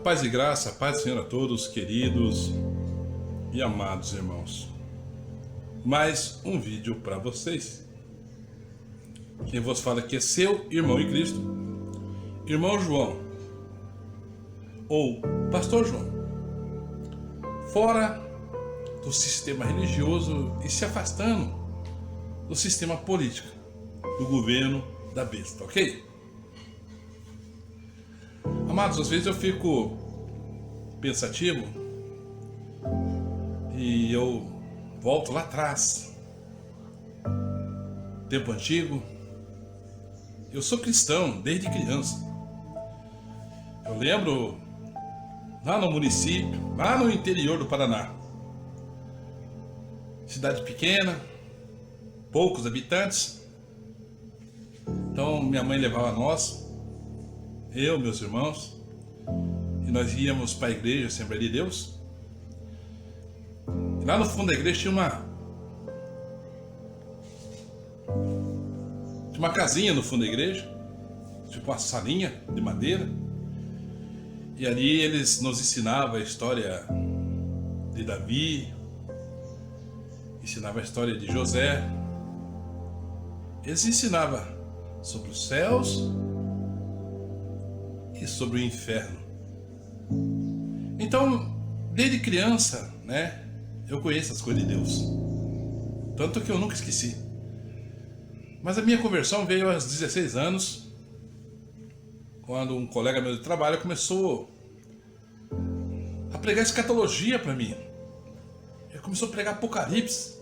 Paz e graça, a paz do Senhor a todos, queridos e amados irmãos. Mais um vídeo para vocês. Quem vos fala aqui é seu irmão em Cristo, irmão João, ou Pastor João. Fora do sistema religioso e se afastando do sistema político, do governo da besta, ok? Amados, às vezes eu fico pensativo e eu volto lá atrás, tempo antigo. Eu sou cristão desde criança. Eu lembro lá no município, lá no interior do Paraná, cidade pequena, poucos habitantes. Então minha mãe levava nós, eu, meus irmãos, e nós íamos para a igreja, Assembleia de Deus. E lá no fundo da igreja tinha uma casinha no fundo da igreja, tipo uma salinha de madeira. E ali eles nos ensinavam a história de Davi, ensinavam a história de José. Eles ensinavam sobre os céus e sobre o inferno. Então, desde criança, eu conheço as coisas de Deus, tanto que eu nunca esqueci. Mas a minha conversão veio aos 16 anos, quando um colega meu de trabalho começou a pregar escatologia para mim. Ele começou a pregar Apocalipse,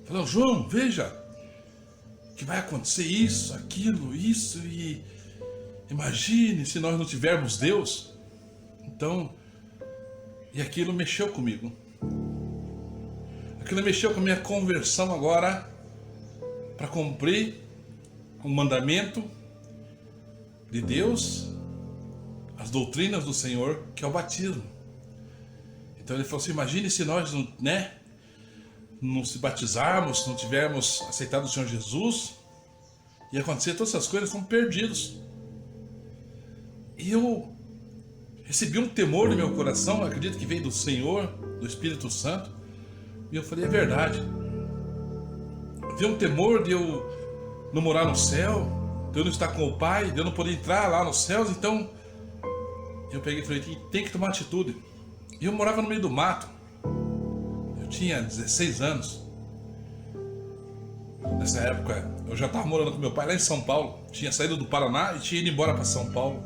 falando: João, veja que vai acontecer isso, aquilo, isso, e imagine se nós não tivermos Deus. Então, e aquilo mexeu comigo. Aquilo mexeu com a minha conversão agora para cumprir o mandamento de Deus, as doutrinas do Senhor, que é o batismo. Então ele falou assim: imagine se nós não se batizarmos, não tivermos aceitado o Senhor Jesus, e acontecer todas essas coisas, estamos perdidos. E eu recebi um temor no meu coração, acredito que veio do Senhor, do Espírito Santo, e eu falei: é verdade. Veio um temor de eu não morar no céu, de eu não estar com o Pai, de eu não poder entrar lá nos céus. Então eu peguei e falei: tem que tomar atitude. E eu morava no meio do mato, eu tinha 16 anos. Nessa época eu já estava morando com meu pai lá em São Paulo, tinha saído do Paraná e tinha ido embora para São Paulo.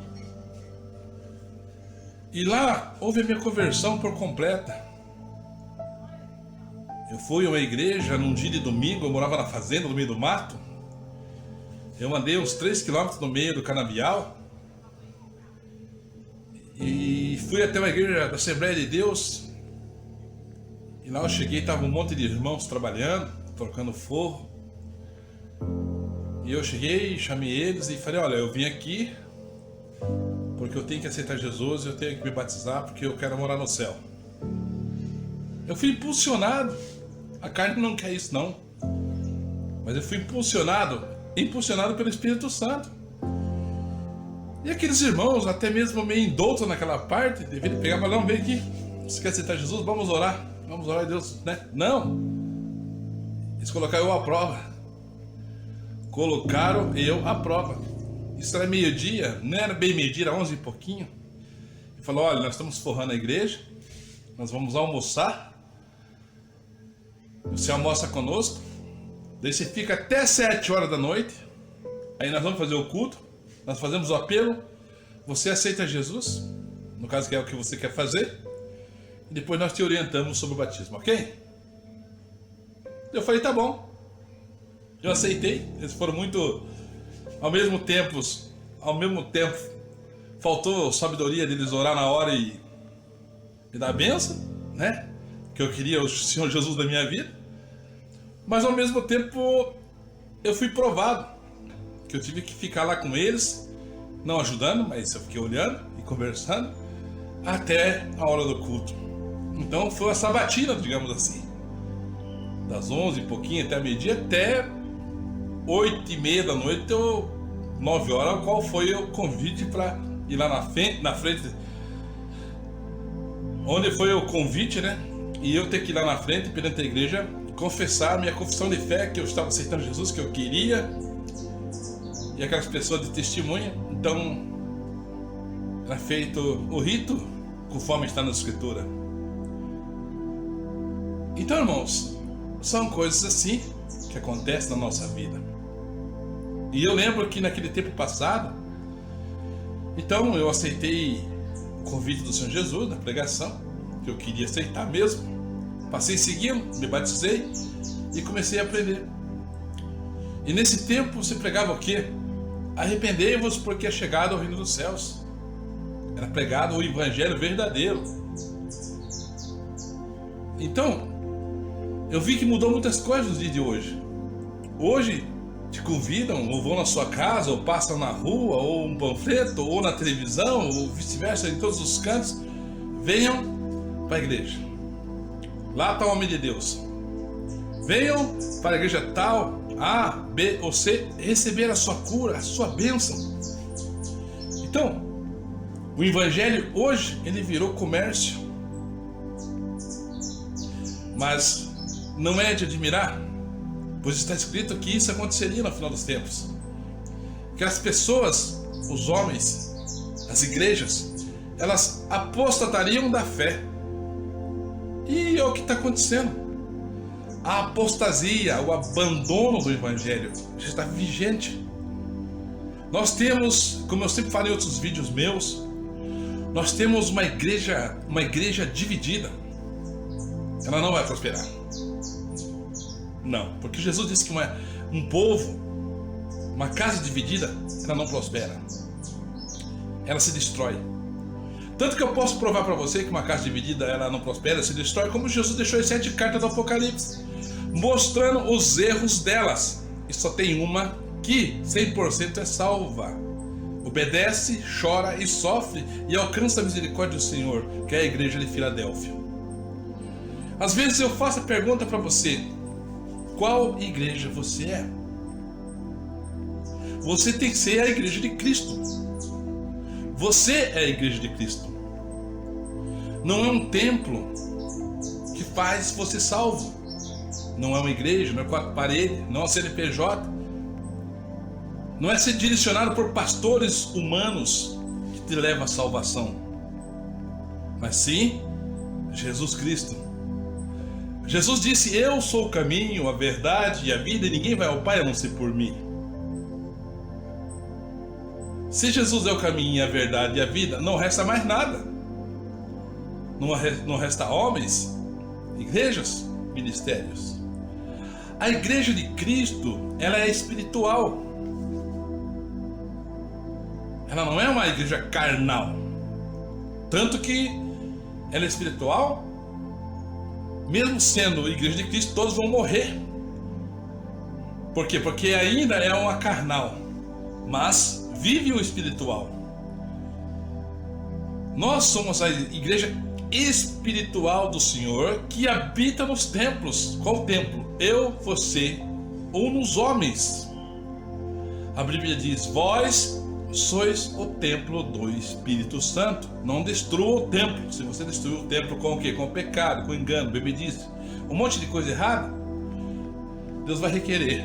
E lá houve a minha conversão por completa. Eu fui a uma igreja num dia de domingo, eu morava na fazenda, no meio do mato. Eu andei uns 3 quilômetros no meio do canavial e fui até uma igreja da Assembleia de Deus. E lá eu cheguei, estava um monte de irmãos trabalhando, trocando forro. E eu cheguei, chamei eles e falei: olha, eu vim aqui porque eu tenho que aceitar Jesus, eu tenho que me batizar porque eu quero morar no céu. Eu fui impulsionado, a carne não quer isso não, mas eu fui impulsionado pelo Espírito Santo. E aqueles irmãos, até mesmo meio indoutos naquela parte, deveriam pegar e falar: não, vem aqui, você quer aceitar Jesus? Vamos orar a Deus, Não, eles colocaram eu à prova. Colocaram eu à prova. Isso era meio-dia, não era bem meio-dia, era 11 e pouquinho. E falou: olha, nós estamos forrando a igreja, nós vamos almoçar, você almoça conosco, daí você fica até 7 horas da noite, aí nós vamos fazer o culto, nós fazemos o apelo, você aceita Jesus, no caso que é o que você quer fazer, e depois nós te orientamos sobre o batismo, ok? Eu falei: tá bom. Eu aceitei. Eles foram muito, ao mesmo tempo, faltou sabedoria deles orar na hora e me dar a bênção, que eu queria o Senhor Jesus na minha vida. Mas ao mesmo tempo eu fui provado, que eu tive que ficar lá com eles, não ajudando, mas eu fiquei olhando e conversando até a hora do culto. Então foi uma sabatina, digamos assim, das 11 e pouquinho até meio-dia, até 8h30 da noite, 9 horas, qual foi o convite para ir lá na frente onde foi o convite, né? E eu ter que ir lá na frente, perante a igreja, confessar minha confissão de fé, que eu estava aceitando Jesus, que eu queria, e aquelas pessoas de testemunha. Então era feito o rito conforme está na Escritura. Então, irmãos, são coisas assim que acontecem na nossa vida. E eu lembro que naquele tempo passado, então eu aceitei o convite do Senhor Jesus na pregação, que eu queria aceitar mesmo. Passei seguindo, me batizei e comecei a aprender. E nesse tempo você pregava o quê? Arrependei-vos, porque é chegado ao reino dos céus. Era pregado o evangelho verdadeiro. Então, eu vi que mudou muitas coisas nos dias de hoje. Hoje te convidam, ou vão na sua casa, ou passam na rua, ou um panfleto, ou na televisão, ou vice-versa, em todos os cantos. Venham para a igreja. Lá está o homem de Deus. Venham para a igreja tal, A, B ou C, receber a sua cura, a sua bênção. Então, o evangelho hoje, ele virou comércio. Mas não é de admirar, pois está escrito que isso aconteceria no final dos tempos. Que as pessoas, os homens, as igrejas, elas apostatariam da fé. E é o que está acontecendo. A apostasia, o abandono do evangelho já está vigente. Nós temos, como eu sempre falei em outros vídeos meus, nós temos uma igreja dividida. Ela não vai prosperar. Não, porque Jesus disse que um povo, uma casa dividida, ela não prospera. Ela se destrói. Tanto que eu posso provar para você que uma casa dividida ela não prospera, se destrói, como Jesus deixou as 7 cartas do Apocalipse, mostrando os erros delas. E só tem uma que 100% é salva. Obedece, chora e sofre e alcança a misericórdia do Senhor, que é a igreja de Filadélfia. Às vezes eu faço a pergunta para você: qual igreja você é? Você tem que ser a igreja de Cristo. Você é a igreja de Cristo. Não é um templo que faz você salvo. Não é uma igreja, não é 4 paredes, não é um CNPJ. Não é ser direcionado por pastores humanos que te leva à salvação. Mas sim, Jesus Cristo. Jesus disse: eu sou o caminho, a verdade e a vida, e ninguém vai ao Pai a não ser por mim. Se Jesus é o caminho, a verdade e a vida, não resta mais nada. Não resta homens, igrejas, ministérios. A igreja de Cristo, ela é espiritual. Ela não é uma igreja carnal. Tanto que ela é espiritual. Mesmo sendo a igreja de Cristo, todos vão morrer. Por quê? Porque ainda é uma carnal, mas vive o espiritual. Nós somos a igreja espiritual do Senhor que habita nos templos. Qual templo? Eu, você ou nos homens. A Bíblia diz: vós sois o templo do Espírito Santo. Não destrua o templo. Se você destruir o templo com o quê? Com o pecado, com o engano, bebedice, um monte de coisa errada, Deus vai requerer.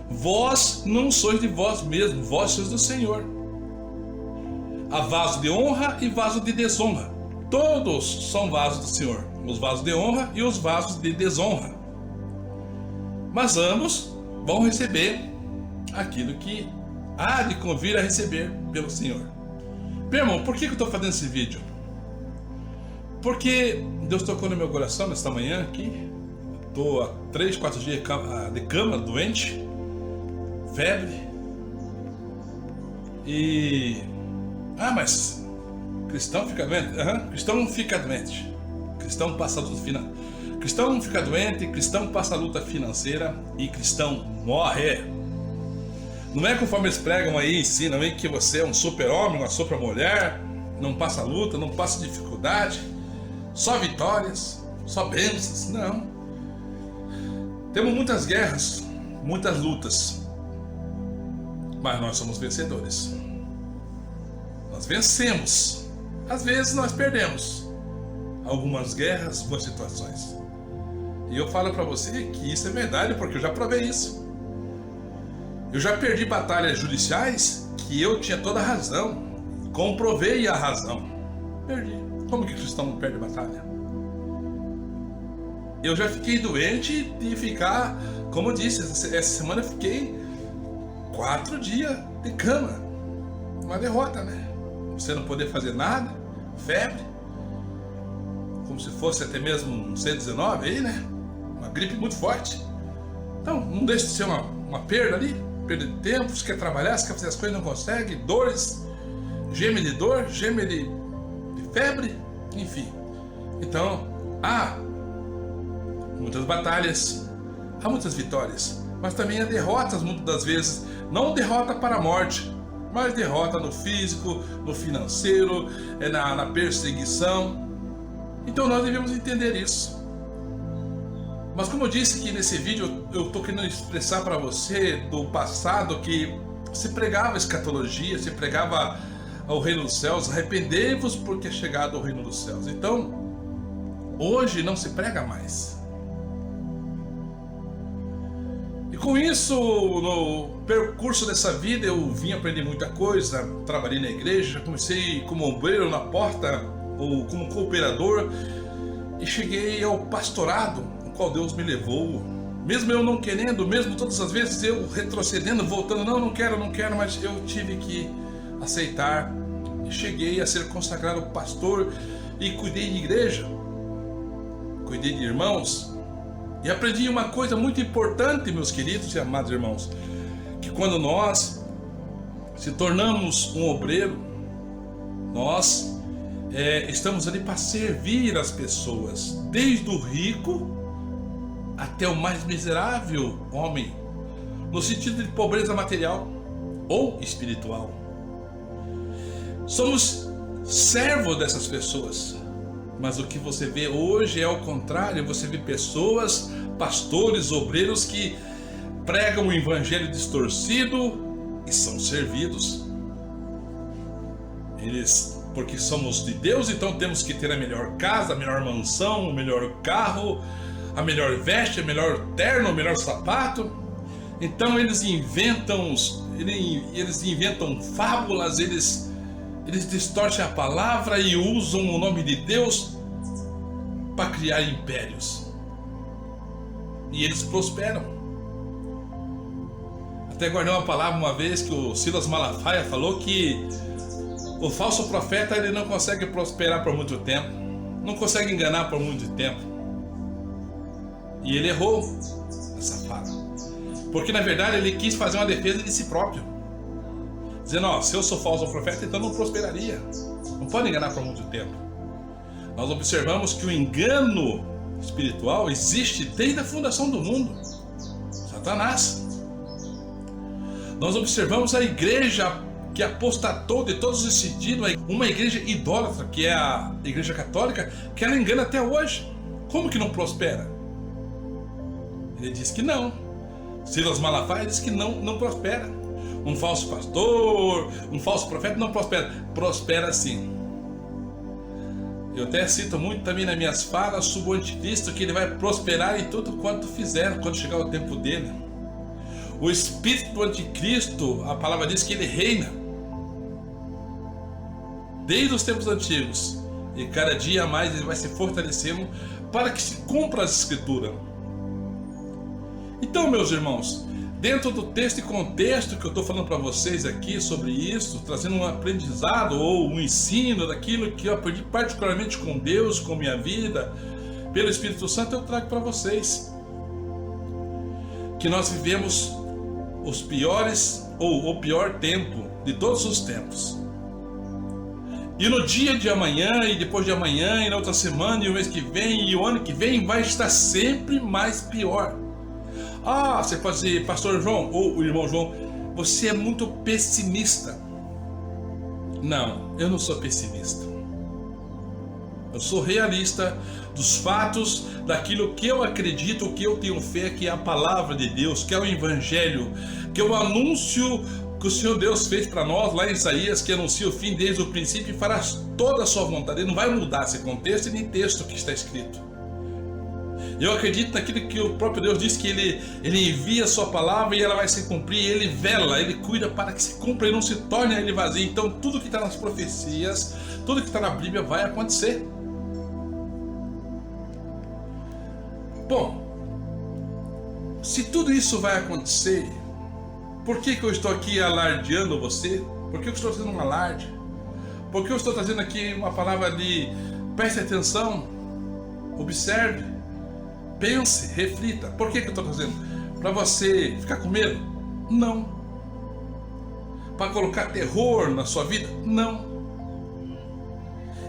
Vós não sois de vós mesmos, vós sois do Senhor. Há vaso de honra e vaso de desonra. Todos são vasos do Senhor, os vasos de honra e os vasos de desonra. Mas ambos vão receber aquilo que há de convir a receber pelo Senhor. Meu irmão, por que eu estou fazendo esse vídeo? Porque Deus tocou no meu coração nesta manhã aqui. Estou há 3, 4 dias de cama, doente, febre. E... mas cristão fica doente? Cristão não fica doente. Cristão passa luta financeira. Cristão não fica doente, cristão passa luta financeira e cristão morre. Não é conforme eles pregam aí, ensinam aí que você é um super-homem, uma super-mulher, não passa luta, não passa dificuldade, só vitórias, só bênçãos. Não. Temos muitas guerras, muitas lutas, mas nós somos vencedores. Nós vencemos. Às vezes nós perdemos, algumas guerras, algumas situações. E eu falo para você que isso é verdade, porque eu já provei isso. Eu já perdi batalhas judiciais que eu tinha toda a razão, comprovei a razão. Perdi. Como que cristão não perde batalha? Eu já fiquei doente de ficar, como eu disse, essa semana eu fiquei 4 dias de cama. Uma derrota, né? Você não poder fazer nada, febre, como se fosse até mesmo um 119 aí, né? Uma gripe muito forte. Então, não deixa de ser uma perda ali, perda de tempo. Você quer trabalhar, você quer fazer as coisas, não consegue, dores, geme de dor, geme de febre, enfim. Então, há muitas batalhas, há muitas vitórias, mas também há derrotas muitas das vezes. Não derrota para a morte, mas derrota no físico, no financeiro, na perseguição. Então nós devemos entender isso. Mas como eu disse que nesse vídeo eu estou querendo expressar para você do passado que se pregava escatologia, se pregava ao reino dos céus, arrependei-vos porque é chegado ao reino dos céus. Então, hoje não se prega mais. E com isso, no percurso dessa vida, eu vim aprender muita coisa, trabalhei na igreja, comecei como obreiro na porta, ou como cooperador, e cheguei ao pastorado, no qual Deus me levou. Mesmo eu não querendo, mesmo todas as vezes eu retrocedendo, voltando, não quero, mas eu tive que aceitar. E cheguei a ser consagrado pastor e cuidei de igreja, cuidei de irmãos. E aprendi uma coisa muito importante, meus queridos e amados irmãos, que quando nós se tornamos um obreiro, nós estamos ali para servir as pessoas, desde o rico até o mais miserável homem, no sentido de pobreza material ou espiritual. Somos servos dessas pessoas. Mas o que você vê hoje é o contrário. Você vê pessoas, pastores, obreiros que pregam o evangelho distorcido e são servidos. Porque somos de Deus, então temos que ter a melhor casa, a melhor mansão, o melhor carro, a melhor veste, o melhor terno, o melhor sapato. Então eles inventam fábulas, eles distorcem a palavra e usam o nome de Deus para criar impérios. E eles prosperam. Até guardei uma palavra uma vez que o Silas Malafaia falou que o falso profeta ele não consegue prosperar por muito tempo, não consegue enganar por muito tempo. E ele errou essa fala, porque na verdade ele quis fazer uma defesa de si próprio, dizendo, se eu sou falso profeta, então não prosperaria. Não pode enganar por muito tempo. Nós observamos que o engano espiritual existe desde a fundação do mundo. Satanás. Nós observamos a igreja que apostatou de todos os sentidos, uma igreja idólatra, que é a igreja católica, que ela engana até hoje. Como que não prospera? Ele diz que não. Silas Malafaia diz que não prospera. Um falso pastor, um falso profeta não prospera. Prospera sim. Eu até cito muito também nas minhas falas sobre o anticristo, que ele vai prosperar em tudo quanto fizer, quando chegar o tempo dele. O espírito do anticristo, a palavra diz que ele reina desde os tempos antigos, e cada dia mais ele vai se fortalecendo para que se cumpra as escrituras. Então, meus irmãos, dentro do texto e contexto que eu estou falando para vocês aqui sobre isso, trazendo um aprendizado ou um ensino daquilo que eu aprendi particularmente com Deus, com minha vida, pelo Espírito Santo, eu trago para vocês que nós vivemos os piores ou o pior tempo de todos os tempos. E no dia de amanhã, e depois de amanhã, e na outra semana, e o mês que vem, e o ano que vem, vai estar sempre mais pior. Você pode dizer, pastor João, ou o irmão João, você é muito pessimista. Não, eu não sou pessimista. Eu sou realista dos fatos, daquilo que eu acredito, que eu tenho fé, que é a palavra de Deus, que é o evangelho, que é o anúncio que o Senhor Deus fez para nós lá em Isaías, que anuncia o fim desde o princípio e fará toda a sua vontade. Ele não vai mudar esse contexto e nem texto que está escrito. Eu acredito naquilo que o próprio Deus diz, que ele envia a sua palavra e ela vai se cumprir. Ele vela, ele cuida para que se cumpra e não se torne ele vazio. Então tudo que está nas profecias, tudo que está na Bíblia vai acontecer. Bom, se tudo isso vai acontecer, por que eu estou aqui alardeando você? Por que eu estou fazendo um alarde? Por que eu estou trazendo aqui uma palavra de preste atenção, observe, pense, reflita? Por que eu estou trazendo? Para você ficar com medo? Não. Para colocar terror na sua vida? Não.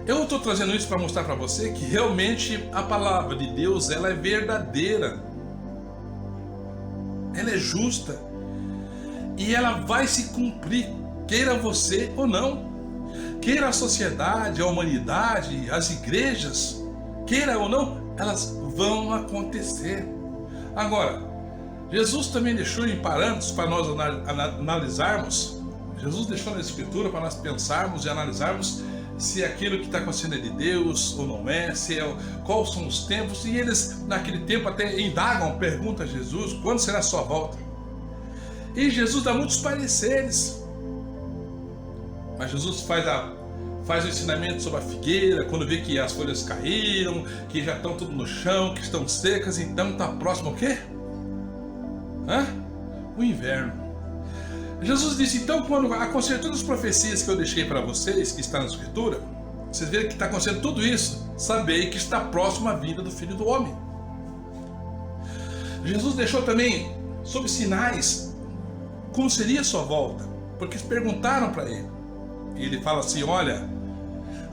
Eu estou trazendo isso para mostrar para você que realmente a palavra de Deus, ela é verdadeira. Ela é justa. E ela vai se cumprir, queira você ou não. Queira a sociedade, a humanidade, as igrejas, queira ou não, elas vão acontecer. Agora, Jesus também deixou em parâmetros para nós analisarmos. Jesus deixou na Escritura para nós pensarmos e analisarmos se aquilo que está acontecendo é de Deus ou não é, quais são os tempos. E eles, naquele tempo, até indagam, perguntam a Jesus, quando será a sua volta? E Jesus dá muitos pareceres. Mas Jesus faz o ensinamento sobre a figueira, quando vê que as folhas caíram, que já estão tudo no chão, que estão secas, então está próximo o quê? O inverno. Jesus disse, então, quando acontecer todas as profecias que eu deixei para vocês, que está na Escritura, vocês verem que está acontecendo tudo isso, sabei que está próximo a vinda do Filho do Homem. Jesus deixou também sobre sinais, como seria a sua volta, porque eles perguntaram para ele. E ele fala assim, olha,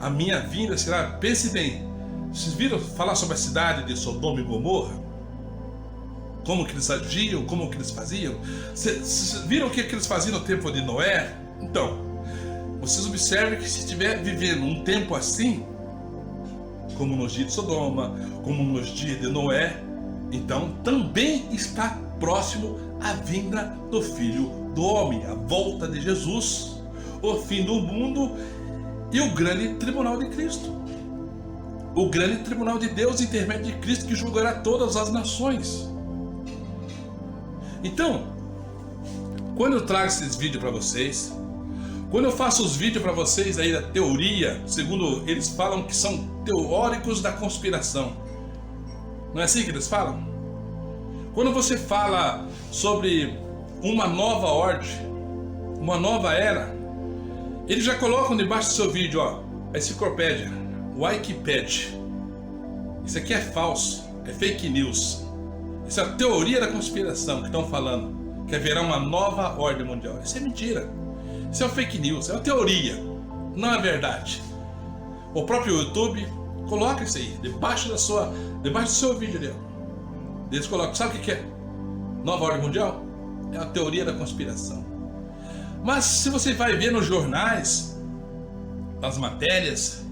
a minha vinda será, pense bem, vocês viram falar sobre a cidade de Sodoma e Gomorra? Como que eles agiam, como que eles faziam? Vocês viram o que eles faziam no tempo de Noé? Então, vocês observem que se estiver vivendo um tempo assim, como nos dias de Sodoma, como nos dias de Noé, então também está próximo a vinda do Filho do Homem, a volta de Jesus, o fim do mundo e o grande tribunal de Cristo. O grande tribunal de Deus, intermédio de Cristo, que julgará todas as nações. Então, quando eu trago esses vídeos para vocês, quando eu faço os vídeos para vocês aí da teoria, segundo eles falam que são teóricos da conspiração, não é assim que eles falam? Quando você fala sobre uma nova ordem, uma nova era, eles já colocam debaixo do seu vídeo, ó, a enciclopédia, Wikipedia. Isso aqui é falso, é fake news. Isso é a teoria da conspiração que estão falando, que haverá uma nova ordem mundial. Isso é mentira. Isso é fake news, é uma teoria, não é verdade. O próprio YouTube coloca isso aí, debaixo do seu vídeo ali. Eles colocam, sabe o que é? Nova ordem mundial? É a teoria da conspiração. Mas se você vai ver nos jornais, nas matérias,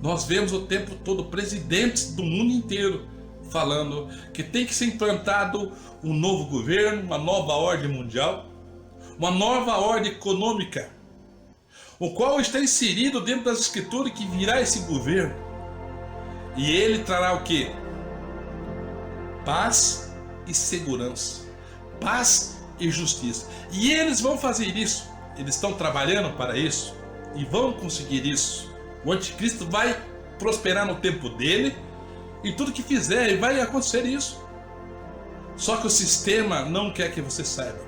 nós vemos o tempo todo presidentes do mundo inteiro falando que tem que ser implantado um novo governo, uma nova ordem mundial, uma nova ordem econômica, o qual está inserido dentro das Escrituras, que virá esse governo. E ele trará o quê? Paz e segurança, paz e justiça. E eles vão fazer isso, eles estão trabalhando para isso e vão conseguir isso. O anticristo vai prosperar no tempo dele, e tudo que fizer vai acontecer isso. Só que o sistema não quer que você saiba.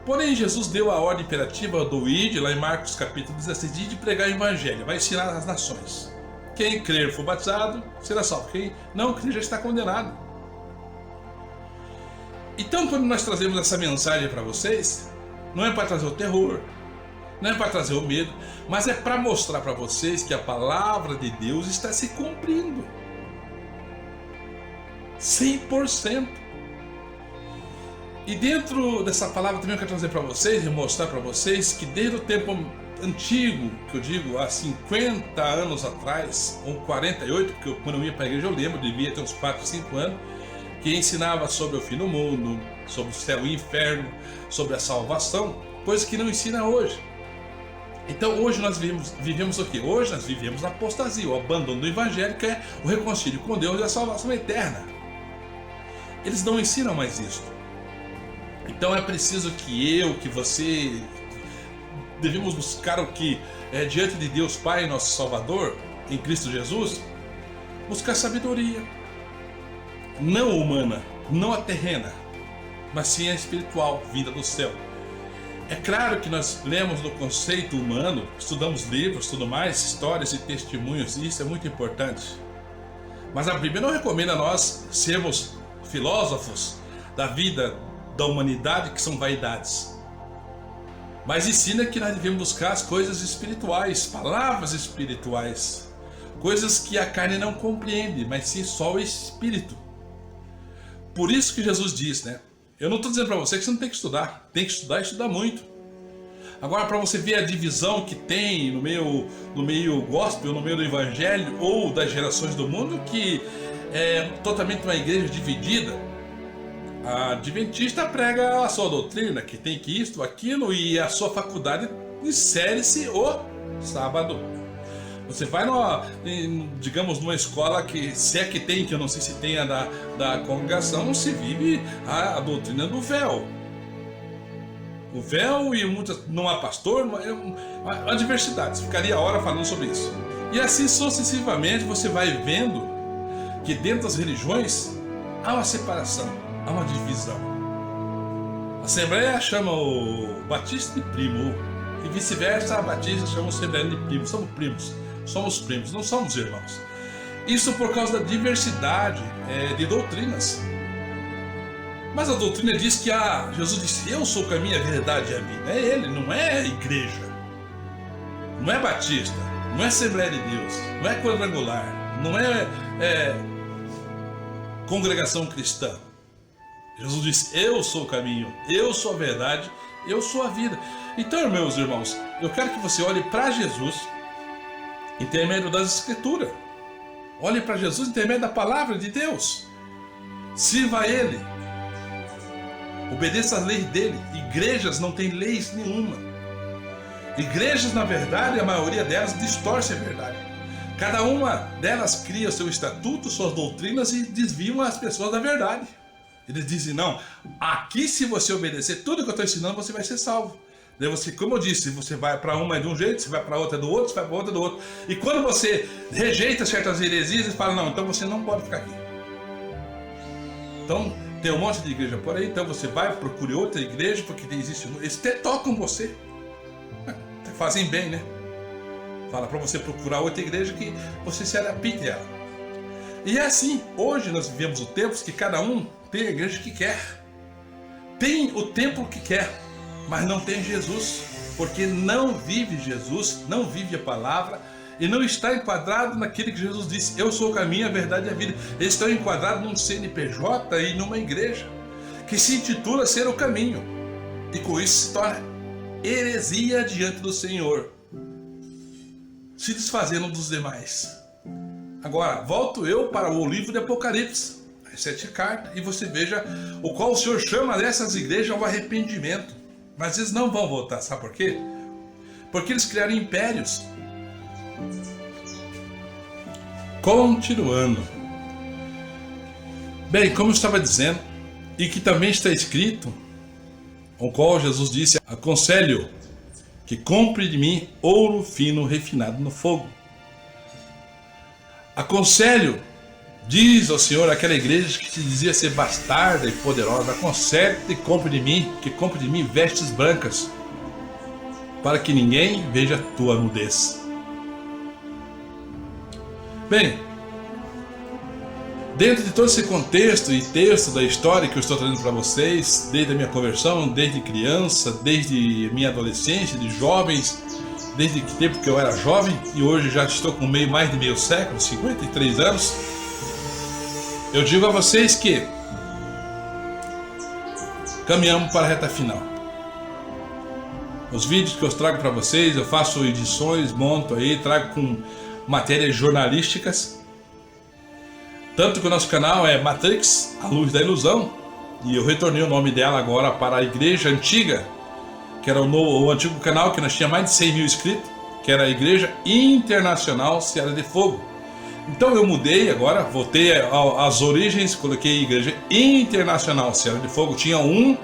Porém, Jesus deu a ordem imperativa do ide, lá em Marcos capítulo 16, de pregar o evangelho, vai ensinar as nações. Quem crer for batizado será salvo, quem não crer já está condenado. Então, quando nós trazemos essa mensagem para vocês, não é para trazer o terror, não é para trazer o medo, mas é para mostrar para vocês que a palavra de Deus está se cumprindo 100%. E dentro dessa palavra também eu quero trazer para vocês e mostrar para vocês que desde o tempo antigo, que eu digo há 50 anos atrás, ou 48, porque quando eu ia para a igreja eu lembro, devia ter uns 4, 5 anos, que ensinava sobre o fim do mundo, sobre o céu e o inferno, sobre a salvação. coisas que não ensina hoje. Então hoje nós vivemos o quê? Hoje nós vivemos a apostasia, o abandono do evangelho, que é o reconcílio com Deus e a salvação eterna. Eles não ensinam mais isso. Então é preciso que você, devemos buscar o que é diante de Deus Pai, nosso Salvador, em Cristo Jesus, buscar sabedoria, não humana, não a terrena, mas sim a espiritual, vinda do céu. É claro que nós lemos no conceito humano, estudamos livros, tudo mais, histórias e testemunhos, e isso é muito importante. Mas a Bíblia não recomenda a nós sermos filósofos da vida da humanidade, que são vaidades. Mas ensina que nós devemos buscar as coisas espirituais, palavras espirituais, coisas que a carne não compreende, mas sim só o Espírito. Por isso que Jesus diz, né? Eu não estou dizendo para você que você não tem que estudar. Tem que estudar e estudar muito. Agora, para você ver a divisão que tem no meio gospel, no meio do evangelho ou das gerações do mundo, que é totalmente uma igreja dividida. A adventista prega a sua doutrina, que tem que isto, aquilo, e a sua faculdade insere-se o sábado. Você vai digamos, numa escola que, se é que tem, que eu não sei se tem a da congregação, se vive a doutrina do véu. O véu e muitas, não há pastor, há diversidade. Ficaria a hora falando sobre isso. E assim sucessivamente você vai vendo que dentro das religiões há uma separação, há uma divisão. A Assembleia chama o Batista de primo, e vice-versa, a Batista chama o Assembleia de primo. Somos primos, não somos irmãos. Isso por causa da diversidade de doutrinas. Mas a doutrina diz que Jesus disse: eu sou o caminho, a verdade e a vida. É Ele, não é a igreja, não é batista, não é Assembleia de Deus, não é quadrangular, não é congregação cristã. Jesus disse: eu sou o caminho, eu sou a verdade, eu sou a vida. Então, meus irmãos, eu quero que você olhe para Jesus intermédio das Escrituras. Olhe para Jesus intermédio da palavra de Deus. Sirva a Ele. Obedeça às leis dele. Igrejas não têm leis nenhuma. Igrejas, na verdade, a maioria delas distorce a verdade. Cada uma delas cria seu estatuto, suas doutrinas e desviam as pessoas da verdade. Eles dizem: não, aqui se você obedecer tudo que eu estou ensinando, você vai ser salvo. Daí você, como eu disse, você vai para uma de um jeito, você vai para outra do outro, você vai para outra do outro. E quando você rejeita certas heresias, você fala: não, então você não pode ficar aqui. Então, tem um monte de igreja por aí, então você vai, procure outra igreja, porque existe. Eles até tocam você. Fazem bem, né? Fala para você procurar outra igreja que você se adapte a ela. E é assim, hoje nós vivemos o tempo que cada um tem a igreja que quer. Tem o templo que quer, mas não tem Jesus, porque não vive Jesus, não vive a palavra e não está enquadrado naquilo que Jesus disse: eu sou o caminho, a verdade e a vida. Eles estão enquadrados num CNPJ e numa igreja que se intitula ser o caminho, e com isso se torna heresia diante do Senhor, se desfazendo dos demais. Agora, volto eu para o livro de Apocalipse, as 7 cartas, e você veja o qual o Senhor chama dessas igrejas ao arrependimento. Mas eles não vão voltar, sabe por quê? Porque eles criaram impérios. Continuando. Bem, como eu estava dizendo, e que também está escrito, o qual Jesus disse: aconselho que compre de mim ouro fino refinado no fogo. Aconselho, diz ao Senhor aquela igreja que se dizia ser bastarda e poderosa: aconselho que compre de mim vestes brancas, para que ninguém veja a tua nudez. Bem, dentro de todo esse contexto e texto da história que eu estou trazendo para vocês, desde a minha conversão, desde criança, desde minha adolescência, de jovens, desde que tempo que eu era jovem, e hoje já estou com mais de meio século, 53 anos, eu digo a vocês que caminhamos para a reta final. Os vídeos que eu trago para vocês, eu faço edições, monto aí, trago com matérias jornalísticas. Tanto que o nosso canal é Matrix, a luz da ilusão, e eu retornei o nome dela agora para a igreja antiga, que era o antigo canal, que nós tinha mais de 100 mil inscritos, que era a Igreja Internacional Seara de Fogo. Então eu mudei agora, voltei às origens, coloquei Igreja Internacional Seara de Fogo. Tinha o 1,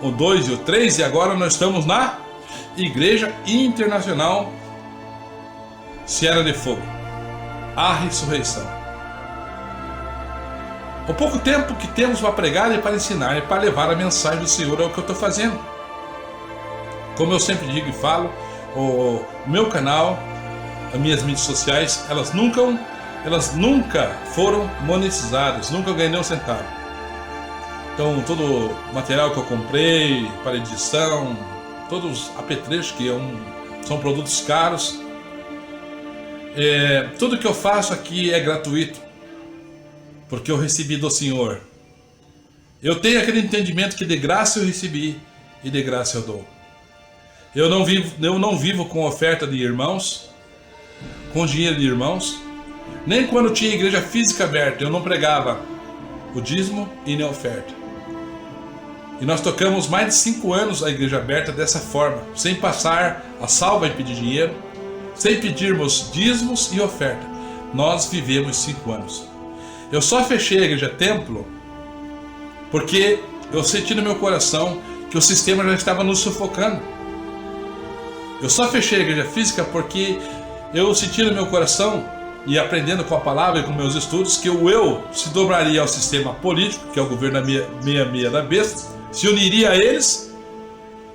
o 2 e o 3, e agora nós estamos na Igreja Internacional Seara de Fogo, a ressurreição. O pouco tempo que temos para pregar e para ensinar e para levar a mensagem do Senhor é o que eu estou fazendo. Como eu sempre digo e falo, o meu canal, as minhas mídias sociais, elas nunca foram monetizadas, nunca ganhei nem um centavo. Então todo o material que eu comprei para edição, todos os apetrechos que são produtos caros, tudo que eu faço aqui é gratuito, porque eu recebi do Senhor. Eu tenho aquele entendimento que de graça eu recebi e de graça eu dou. Eu não vivo com oferta de irmãos, com dinheiro de irmãos. Nem quando tinha igreja física aberta eu não pregava o dízimo e nem a oferta. E nós tocamos mais de 5 anos a igreja aberta dessa forma, sem passar a salva e pedir dinheiro, sem pedirmos dízimos e oferta. Nós vivemos 5 anos. Eu só fechei a igreja templo porque eu senti no meu coração que o sistema já estava nos sufocando. Eu só fechei a igreja física porque eu senti no meu coração, e aprendendo com a palavra e com meus estudos, que o eu se dobraria ao sistema político, que é o governo da meia da besta, se uniria a eles,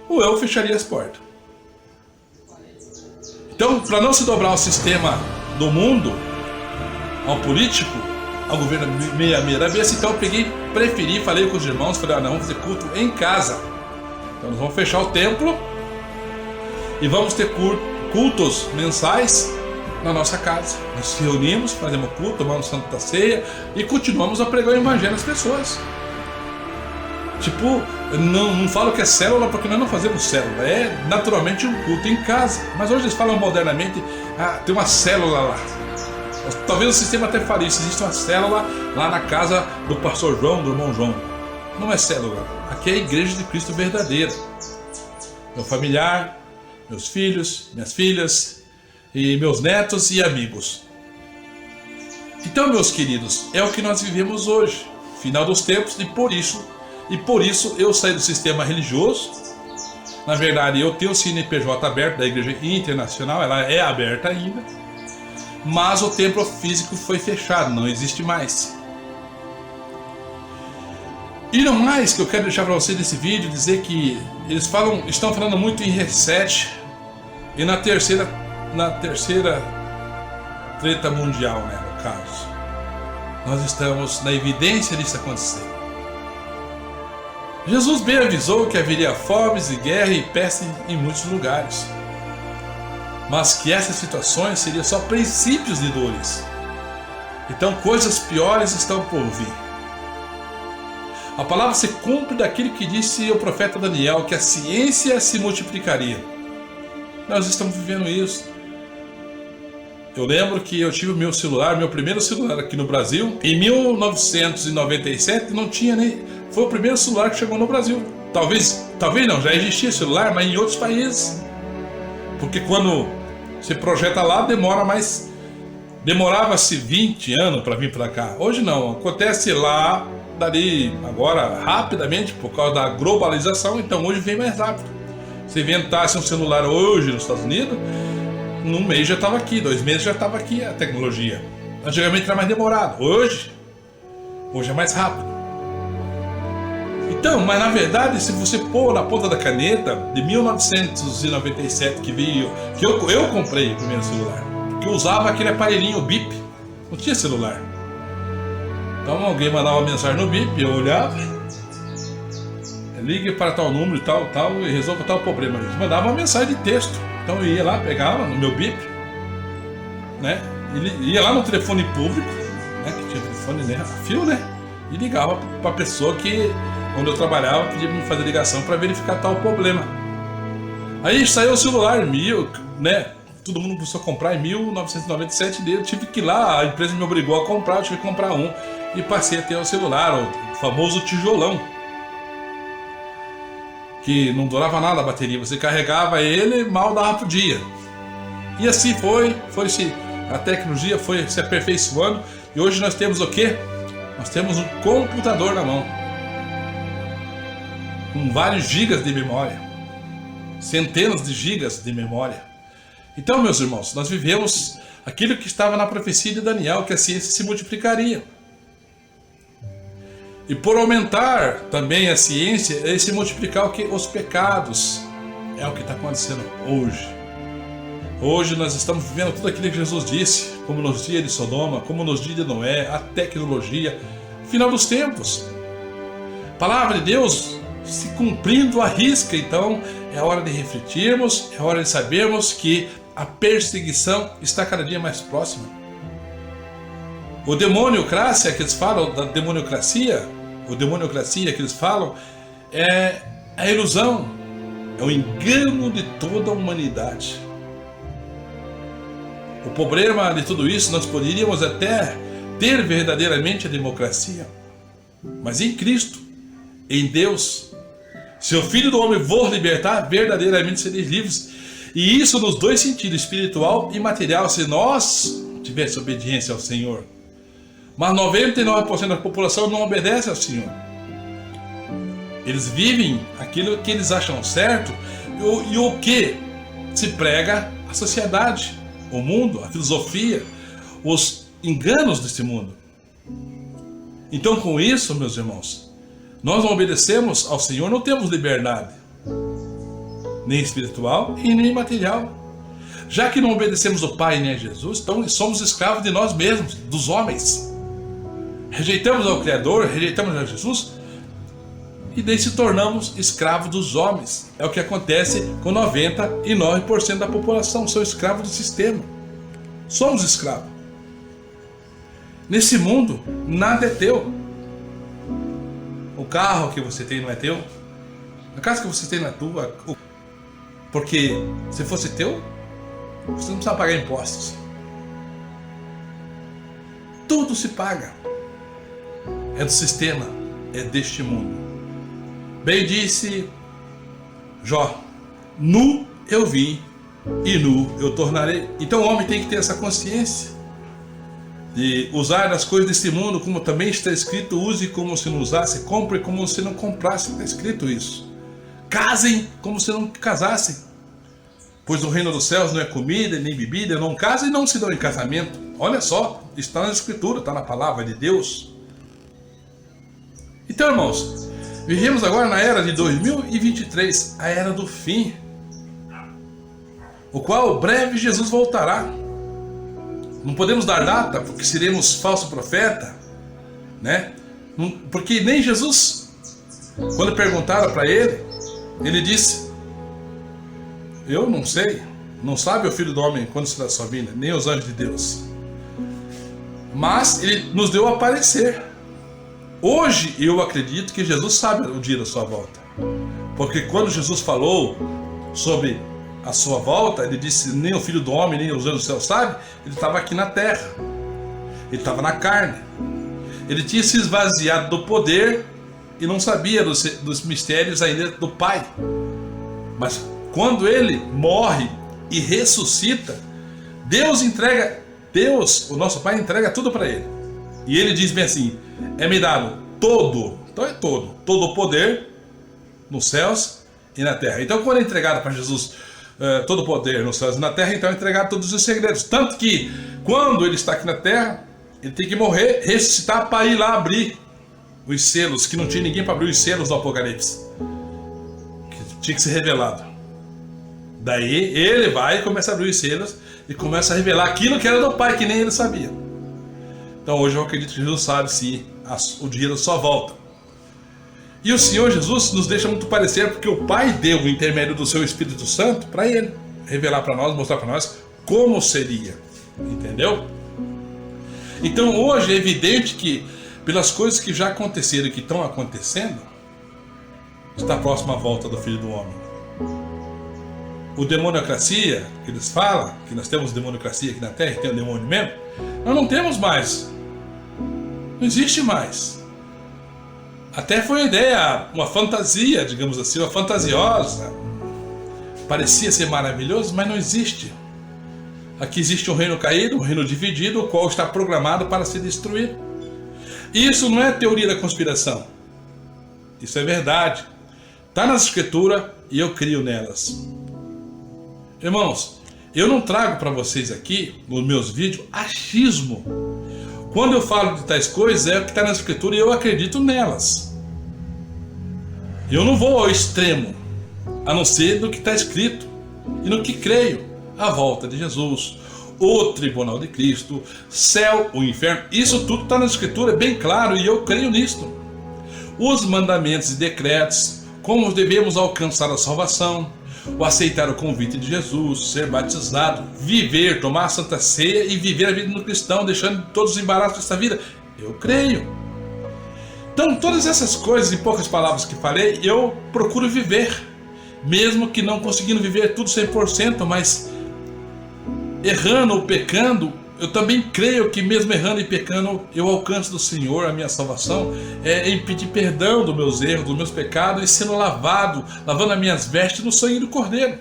o eu fecharia as portas. Então, para não se dobrar ao sistema do mundo, ao político, ao governo meia da besta, então eu preferi, falei com os irmãos, falei, não, vamos fazer culto em casa. Então nós vamos fechar o templo e vamos ter cultos mensais na nossa casa. Nós se reunimos, fazemos culto, tomamos Santa Ceia e continuamos a pregar o Evangelho às pessoas. Tipo, não falo que é célula porque nós não fazemos célula, é naturalmente um culto em casa. Mas hoje eles falam modernamente, tem uma célula lá. Talvez o sistema até fale isso, existe uma célula lá na casa do pastor João, do irmão João. Não é célula, aqui é a igreja de Cristo verdadeira. Meu familiar, meus filhos, minhas filhas, e meus netos e amigos. Então, meus queridos, é o que nós vivemos hoje, final dos tempos, e por isso eu saí do sistema religioso. Na verdade, eu tenho o CNPJ aberto da Igreja Internacional, ela é aberta ainda, mas o templo físico foi fechado, não existe mais. E não mais que eu quero deixar para vocês nesse vídeo, dizer que eles estão falando muito em reset, e na terceira treta mundial, né, no caso, nós estamos na evidência disso acontecer. Jesus bem avisou que haveria fomes e guerra e peste em muitos lugares, mas que essas situações seriam só princípios de dores. Então coisas piores estão por vir. A palavra se cumpre daquilo que disse o profeta Daniel, que a ciência se multiplicaria. Nós estamos vivendo isso. Eu lembro que eu tive meu primeiro celular aqui no Brasil, em 1997, não tinha nem... Foi o primeiro celular que chegou no Brasil. Talvez não, já existia celular, mas em outros países. Porque quando se projeta lá, demorava-se 20 anos para vir para cá. Hoje não, acontece lá, dali agora, rapidamente, por causa da globalização, então hoje vem mais rápido. Se inventasse um celular hoje nos Estados Unidos, num mês já estava aqui, 2 meses já estava aqui a tecnologia. Antigamente era mais demorado, hoje é mais rápido. Então, mas na verdade, se você pôr na ponta da caneta, de 1997 que veio, que eu comprei o primeiro celular, que eu usava aquele aparelhinho bip, não tinha celular. Então alguém mandava uma mensagem no bip, eu olhava, ligue para tal número e tal, e resolva tal problema. Eles mandavam uma mensagem de texto. Então eu ia lá, pegava no meu bip, né? Ia lá no telefone público, né? Que tinha telefone, né? Fio, né? E ligava para a pessoa que, onde eu trabalhava, pedia para me fazer ligação para verificar tal problema. Aí saiu o celular, né? Todo mundo começou a comprar em 1997. Eu tive que ir lá, a empresa me obrigou a comprar, eu tive que comprar um. E passei a ter o celular, o famoso tijolão. que não durava nada a bateria, você carregava ele, mal dava pro dia. E assim foi-se, a tecnologia foi se aperfeiçoando, e hoje nós temos o quê? Nós temos um computador na mão, com vários gigas de memória, centenas de gigas de memória. Então, meus irmãos, nós vivemos aquilo que estava na profecia de Daniel, que a ciência se multiplicaria. E por aumentar também a ciência, é se multiplicar o que? Os pecados. É o que está acontecendo hoje. Hoje nós estamos vivendo tudo aquilo que Jesus disse, como nos dias de Sodoma, como nos dias de Noé, a tecnologia, final dos tempos. A palavra de Deus se cumprindo à risca, então é hora de refletirmos, é hora de sabermos que a perseguição está cada dia mais próxima. O demoniocracia que eles falam, da demoniocracia, que eles falam, é a ilusão, é o engano de toda a humanidade. O problema de tudo isso, nós poderíamos até ter verdadeiramente a democracia, mas em Cristo, em Deus, se o Filho do Homem vos libertar, verdadeiramente sereis livres. E isso nos dois sentidos, espiritual e material, se nós tivéssemos obediência ao Senhor. Mas 99% da população não obedece ao Senhor. Eles vivem aquilo que eles acham certo e o que se prega a sociedade, o mundo, a filosofia, os enganos deste mundo. Então, com isso, meus irmãos, nós não obedecemos ao Senhor, não temos liberdade, nem espiritual e nem material. Já que não obedecemos ao Pai nem a Jesus, então somos escravos de nós mesmos, dos homens. Rejeitamos ao Criador, rejeitamos a Jesus e daí se tornamos escravos dos homens. É o que acontece com 99% da população, são escravos do sistema. Somos escravos. Nesse mundo, nada é teu. O carro que você tem não é teu. A casa que você tem não é tua. Porque se fosse teu, você não precisa pagar impostos. Tudo se paga. É do sistema, é deste mundo. Bem disse Jó: nu eu vim e nu eu tornarei. Então o homem tem que ter essa consciência de usar as coisas desse mundo, como também está escrito: use como se não usasse, compre como se não comprasse. Está escrito isso. Casem como se não casassem, pois o reino dos céus não é comida nem bebida. Não casem e não se dão em casamento. Olha só, está na escritura, está na palavra de Deus. Então, irmãos, vivemos agora na era de 2023, a era do fim, o qual breve Jesus voltará. Não podemos dar data, porque seremos falso profeta, né? Porque nem Jesus, quando perguntaram para ele, ele disse: eu não sei, não sabe o Filho do Homem quando será sua vinda, nem os anjos de Deus. Mas ele nos deu a parecer. Hoje eu acredito que Jesus sabe o dia da sua volta, porque quando Jesus falou sobre a sua volta, ele disse: nem o Filho do Homem, nem os anjos do céu sabe. Ele estava aqui na terra, ele estava na carne, ele tinha se esvaziado do poder e não sabia dos mistérios ainda do Pai. Mas quando ele morre e ressuscita, Deus, o nosso Pai, entrega tudo para ele. E ele diz bem assim: é-me dado todo, então é todo o poder nos céus e na terra. Então, quando é entregado para Jesus todo o poder nos céus e na terra, então é entregado todos os segredos. Tanto que, quando ele está aqui na terra, ele tem que morrer, ressuscitar para ir lá abrir os selos, que não tinha ninguém para abrir os selos do Apocalipse, que tinha que ser revelado. Daí ele vai e começa a abrir os selos e começa a revelar aquilo que era do Pai, que nem ele sabia. Então hoje eu acredito que Jesus sabe sim o dia da sua volta. E o Senhor Jesus nos deixa muito parecer, porque o Pai deu o intermédio do seu Espírito Santo para ele revelar para nós, mostrar para nós como seria. Entendeu? Então hoje é evidente que, pelas coisas que já aconteceram e que estão acontecendo, está próxima a volta do Filho do Homem. O demoniocracia, que eles falam, que nós temos demoniocracia aqui na Terra, e tem o demônio mesmo, nós não temos mais. Não existe mais. Até foi uma ideia, uma fantasia, digamos assim, uma fantasiosa. Parecia ser maravilhoso, mas não existe. Aqui existe um reino caído, um reino dividido, o qual está programado para se destruir. Isso não é teoria da conspiração. Isso é verdade. Está nas escrituras e eu creio nelas. Irmãos, eu não trago para vocês aqui, nos meus vídeos, achismo. Quando eu falo de tais coisas, é o que está na escritura e eu acredito nelas. Eu não vou ao extremo, a não ser do que está escrito e no que creio. A volta de Jesus, o tribunal de Cristo, céu, o inferno, isso tudo está na escritura, é bem claro, e eu creio nisto. Os mandamentos e decretos, como devemos alcançar a salvação, o aceitar o convite de Jesus, ser batizado, viver, tomar a Santa Ceia e viver a vida do cristão, deixando todos os embaraços dessa vida, eu creio. Então, todas essas coisas, em poucas palavras que falei, eu procuro viver, mesmo que não conseguindo viver tudo 100%, mas errando ou pecando, eu também creio que mesmo errando e pecando, eu alcance do Senhor a minha salvação, em pedir perdão dos meus erros, dos meus pecados, e sendo lavado, lavando as minhas vestes no sangue do Cordeiro.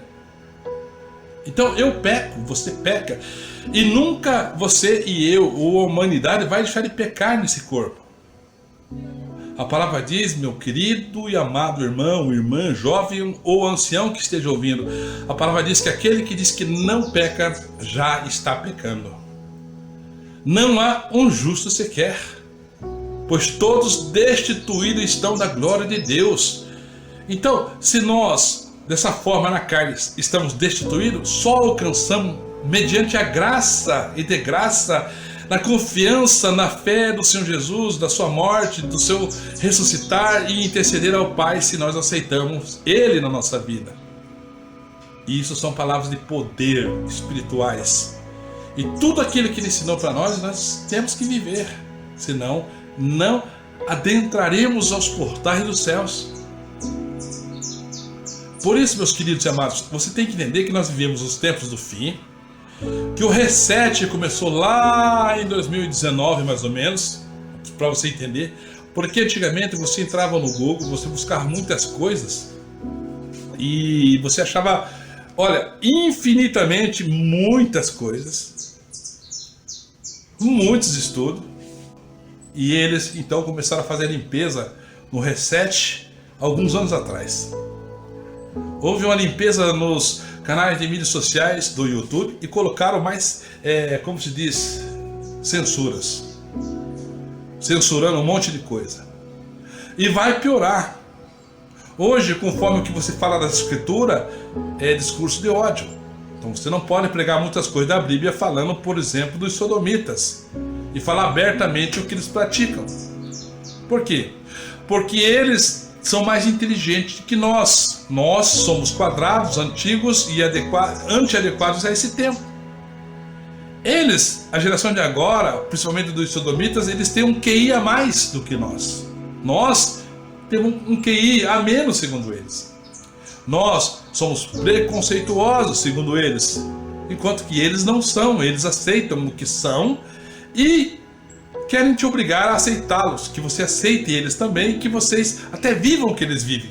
Então eu peco, você peca, e nunca você e eu, ou a humanidade, vai deixar de pecar nesse corpo. A palavra diz, meu querido e amado irmão, irmã, jovem ou ancião que esteja ouvindo, a palavra diz que aquele que diz que não peca, já está pecando. Não há um justo sequer, pois todos destituídos estão da glória de Deus. Então, se nós, dessa forma na carne, estamos destituídos, só alcançamos mediante a graça e de graça, na confiança, na fé do Senhor Jesus, da sua morte, do seu ressuscitar e interceder ao Pai, se nós aceitamos Ele na nossa vida. E isso são palavras de poder espirituais. E tudo aquilo que Ele ensinou para nós temos que viver. Senão, não adentraremos aos portais dos céus. Por isso, meus queridos e amados, você tem que entender que nós vivemos os tempos do fim, que o reset começou lá em 2019 mais ou menos, para você entender, porque antigamente você entrava no Google, você buscava muitas coisas e você achava, olha, infinitamente muitas coisas, muitos estudos, e eles então começaram a fazer a limpeza no reset alguns anos atrás. Houve uma limpeza nos canais de mídias sociais do YouTube e colocaram mais, como se diz, censuras. Censurando um monte de coisa. E vai piorar. Hoje, conforme o que você fala da escritura, é discurso de ódio. Então você não pode pregar muitas coisas da Bíblia falando, por exemplo, dos sodomitas. E falar abertamente o que eles praticam. Por quê? Porque eles são mais inteligentes que nós. Nós somos quadrados, antigos e anti-adequados a esse tempo. Eles, a geração de agora, principalmente dos sodomitas, eles têm um QI a mais do que nós. Nós temos um QI a menos, segundo eles. Nós somos preconceituosos, segundo eles. Enquanto que eles não são, eles aceitam o que são e querem te obrigar a aceitá-los, que você aceite eles também, que vocês até vivam o que eles vivem.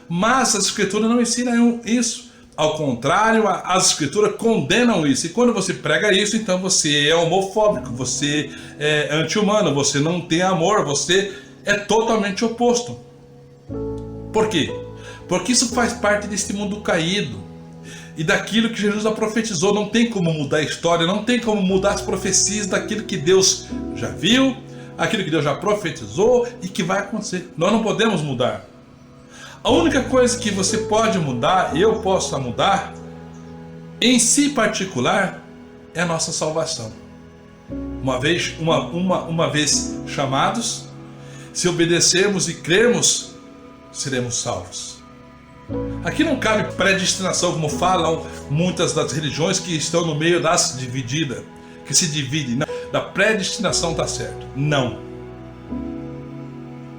Mas as escrituras não ensinam isso. Ao contrário, as escrituras condenam isso. E quando você prega isso, então você é homofóbico, você é anti-humano, você não tem amor, você é totalmente oposto. Por quê? Porque isso faz parte deste mundo caído. E daquilo que Jesus já profetizou, não tem como mudar a história, não tem como mudar as profecias daquilo que Deus já viu, aquilo que Deus já profetizou e que vai acontecer. Nós não podemos mudar. A única coisa que você pode mudar, eu posso mudar, em si particular, é a nossa salvação. Uma vez chamados, se obedecermos e crermos, seremos salvos. Aqui não cabe predestinação, como falam muitas das religiões que estão no meio das divididas, que se dividem. Não, da predestinação está certo. Não.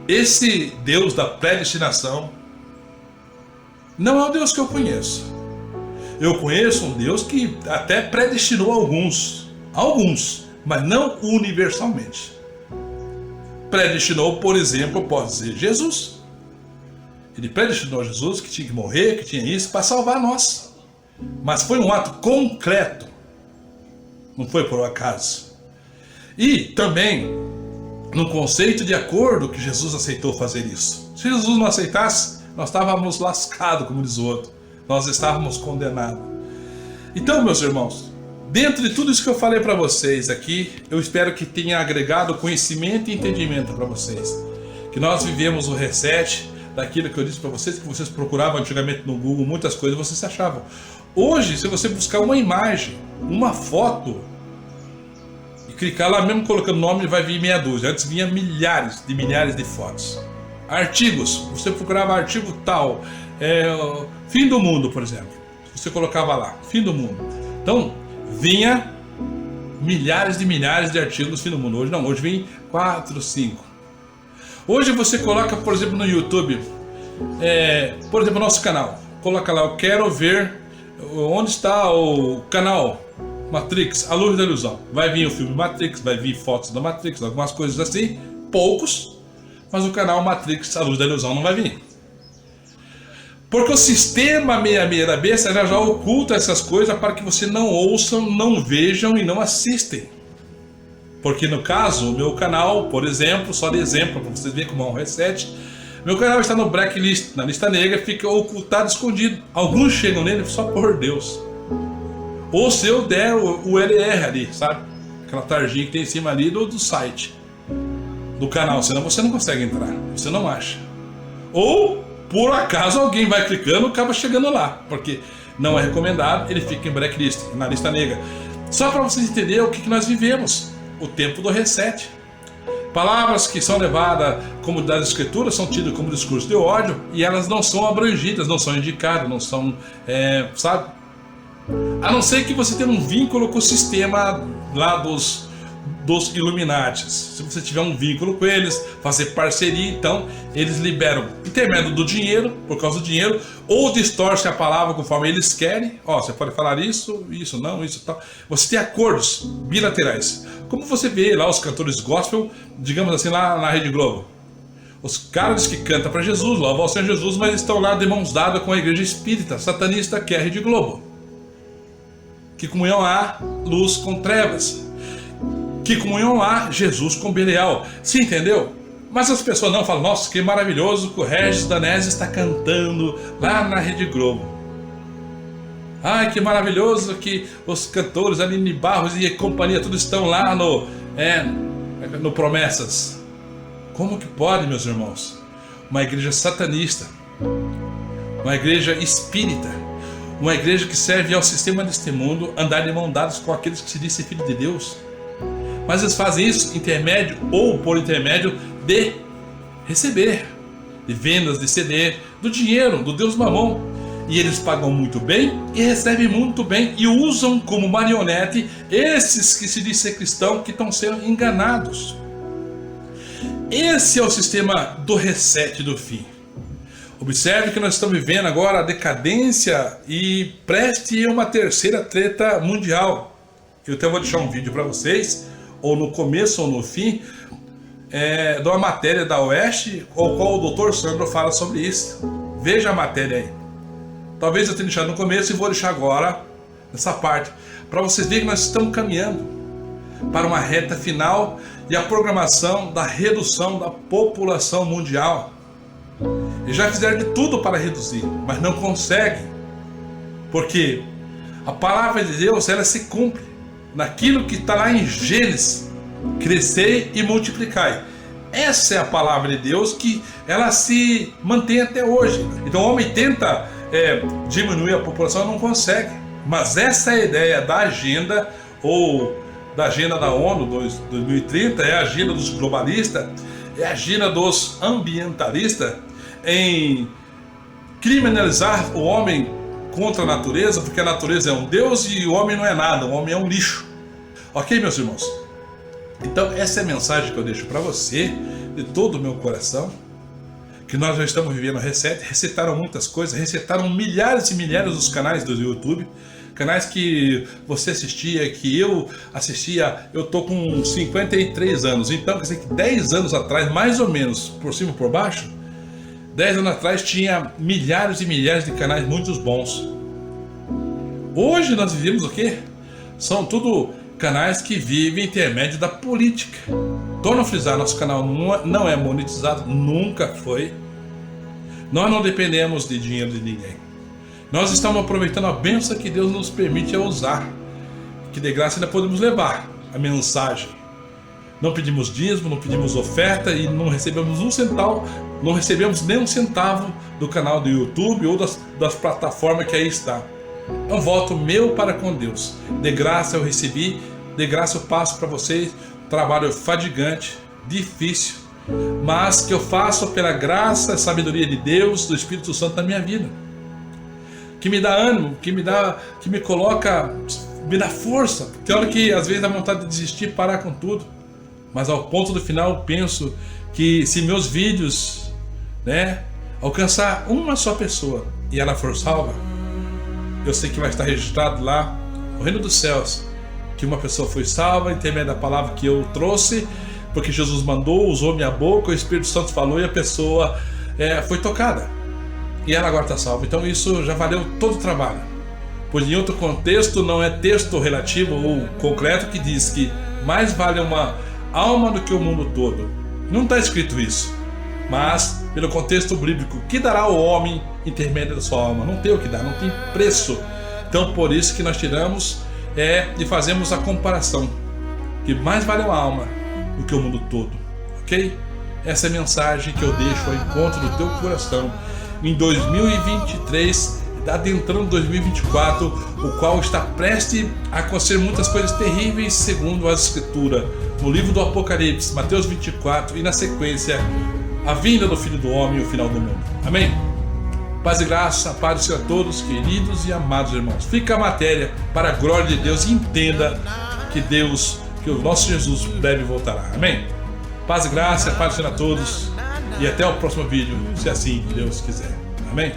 Esse Deus da predestinação não é o Deus que eu conheço. Eu conheço um Deus que até predestinou alguns, mas não universalmente. predestinou, por exemplo, pode dizer Jesus. Ele predestinou Jesus, que tinha que morrer, que tinha isso, para salvar nós. Mas foi um ato concreto. Não foi por um acaso. E também, no conceito de acordo que Jesus aceitou fazer isso. Se Jesus não aceitasse, nós estávamos lascados, como diz o outro. Nós estávamos condenados. Então, meus irmãos, dentro de tudo isso que eu falei para vocês aqui, eu espero que tenha agregado conhecimento e entendimento para vocês. Que nós vivemos o reset daquilo que eu disse para vocês, que vocês procuravam antigamente no Google, muitas coisas vocês se achavam. Hoje, se você buscar uma imagem, uma foto, e clicar lá mesmo colocando nome, vai vir meia dúzia. Antes vinha milhares de fotos. Artigos, você procurava artigo tal, fim do mundo, por exemplo. Você colocava lá, fim do mundo. Então, vinha milhares de artigos fim do mundo. Hoje não, hoje vem 4, 5. Hoje você coloca, por exemplo, no YouTube, por exemplo, nosso canal. Coloca lá, eu quero ver onde está o canal Matrix, A Luz da Ilusão. Vai vir o filme Matrix, vai vir fotos da Matrix, algumas coisas assim, poucos. Mas o canal Matrix, A Luz da Ilusão não vai vir. Porque o sistema 66 da besta já oculta essas coisas para que você não ouçam, não vejam e não assistem. Porque no caso, o meu canal, por exemplo, só de exemplo, para vocês verem como é um reset, meu canal está no blacklist, na lista negra, fica ocultado, escondido. Alguns chegam nele só por Deus. Ou se eu der o LR ali, sabe? Aquela tarjinha que tem em cima ali do site. Do canal, senão você não consegue entrar, você não acha. Ou, por acaso, alguém vai clicando e acaba chegando lá, porque não é recomendado, ele fica em blacklist, na lista negra. Só para vocês entenderem o que nós vivemos, o tempo do reset. Palavras que são levadas como das escrituras são tidas como discurso de ódio e elas não são abrangidas, não são indicadas, não são, sabe? A não ser que você tenha um vínculo com o sistema lá dos Illuminatis. Se você tiver um vínculo com eles, fazer parceria, então eles liberam intermédio do dinheiro, por causa do dinheiro, ou distorcem a palavra conforme eles querem. Ó, você pode falar isso, isso não, isso tal. Você tem acordos bilaterais. Como você vê lá os cantores gospel, digamos assim, lá na Rede Globo. Os caras que cantam para Jesus, louvam ao Senhor Jesus, mas estão lá de mãos dadas com a igreja espírita, satanista, que é a Rede Globo. Que comunhão há luz com trevas. Que comunhão há Jesus com Belial. Se entendeu? Mas as pessoas não falam, nossa, que maravilhoso que o Regis Danese está cantando lá na Rede Globo. Ai, que maravilhoso que os cantores, Aline Barros e companhia, tudo estão lá no Promessas. Como que pode, meus irmãos? Uma igreja satanista, uma igreja espírita, uma igreja que serve ao sistema deste mundo, andar de mão dadas com aqueles que se dizem filho de Deus. Mas eles fazem isso intermédio ou por intermédio de receber, de vendas de CD, do dinheiro, do Deus Mamon. E eles pagam muito bem e recebem muito bem e usam como marionete esses que se dizem ser cristãos que estão sendo enganados. Esse é o sistema do reset do fim. Observe que nós estamos vivendo agora a decadência e preste uma terceira treta mundial. Eu até vou deixar um vídeo para vocês, ou no começo ou no fim, de uma matéria da Oeste, ou qual o Dr. Sandro fala sobre isso. Veja a matéria aí. Talvez eu tenha deixado no começo e vou deixar agora, nessa parte, para vocês verem que nós estamos caminhando para uma reta final e a programação da redução da população mundial. Eles já fizeram de tudo para reduzir, mas não conseguem, porque a palavra de Deus, ela se cumpre naquilo que está lá em Gênesis: crescei e multiplicai. Essa é a palavra de Deus, que ela se mantém até hoje. Então o homem tenta diminuir a população, não consegue. Mas essa é a ideia da agenda, ou da agenda da ONU 2030, é a agenda dos globalistas, é a agenda dos ambientalistas, em criminalizar o homem contra a natureza, porque a natureza é um Deus e o homem não é nada, o homem é um lixo. Ok, meus irmãos? Então essa é a mensagem que eu deixo para você, de todo o meu coração, que nós já estamos vivendo reset. Resetaram muitas coisas, resetaram milhares e milhares dos canais do YouTube, canais que você assistia, que eu assistia. Eu tô com 53 anos, então quer dizer que 10 anos atrás, mais ou menos, por cima e por baixo, 10 anos atrás tinha milhares e milhares de canais muito bons. Hoje nós vivemos o quê? São tudo canais que vivem intermédio da política. Torno a frisar, nosso canal não é monetizado, nunca foi. Nós não dependemos de dinheiro de ninguém. Nós estamos aproveitando a bênção que Deus nos permite usar, que de graça ainda podemos levar a mensagem. Não pedimos dízimo, não pedimos oferta e não recebemos um centavo, não recebemos nem um centavo do canal do YouTube ou das plataformas que aí está. É um voto meu para com Deus. De graça eu recebi, de graça eu passo para vocês. Trabalho fadigante, difícil, mas que eu faço pela graça e sabedoria de Deus, do Espírito Santo na minha vida, que me dá ânimo, que me coloca, me dá força. Tem hora que às vezes dá vontade de desistir, parar com tudo, mas ao ponto do final eu penso que se meus vídeos, alcançar uma só pessoa e ela for salva, eu sei que vai estar registrado lá no reino dos céus que uma pessoa foi salva em termos da palavra que eu trouxe, porque Jesus mandou, usou minha boca, o Espírito Santo falou e a pessoa foi tocada e ela agora está salva. Então isso já valeu todo o trabalho, pois em outro contexto não é texto relativo ou concreto que diz que mais vale uma alma do que o mundo todo. Não está escrito isso, mas pelo contexto bíblico, que dará o homem em intermédio da sua alma? Não tem o que dar, não tem preço. Então por isso que nós tiramos e fazemos a comparação, que mais vale uma alma do que o mundo todo, ok? Essa é a mensagem que eu deixo ao encontro do teu coração em 2023, adentrando 2024, o qual está prestes a acontecer muitas coisas terríveis segundo a Escritura, no livro do Apocalipse, Mateus 24, e na sequência, a vinda do Filho do Homem e o final do mundo. Amém? Paz e graça, paz do Senhor a todos, queridos e amados irmãos. Fica a matéria para a glória de Deus e entenda que o nosso Jesus breve voltará. Amém? Paz e graça, paz do Senhor a todos e até o próximo vídeo, se assim Deus quiser. Amém?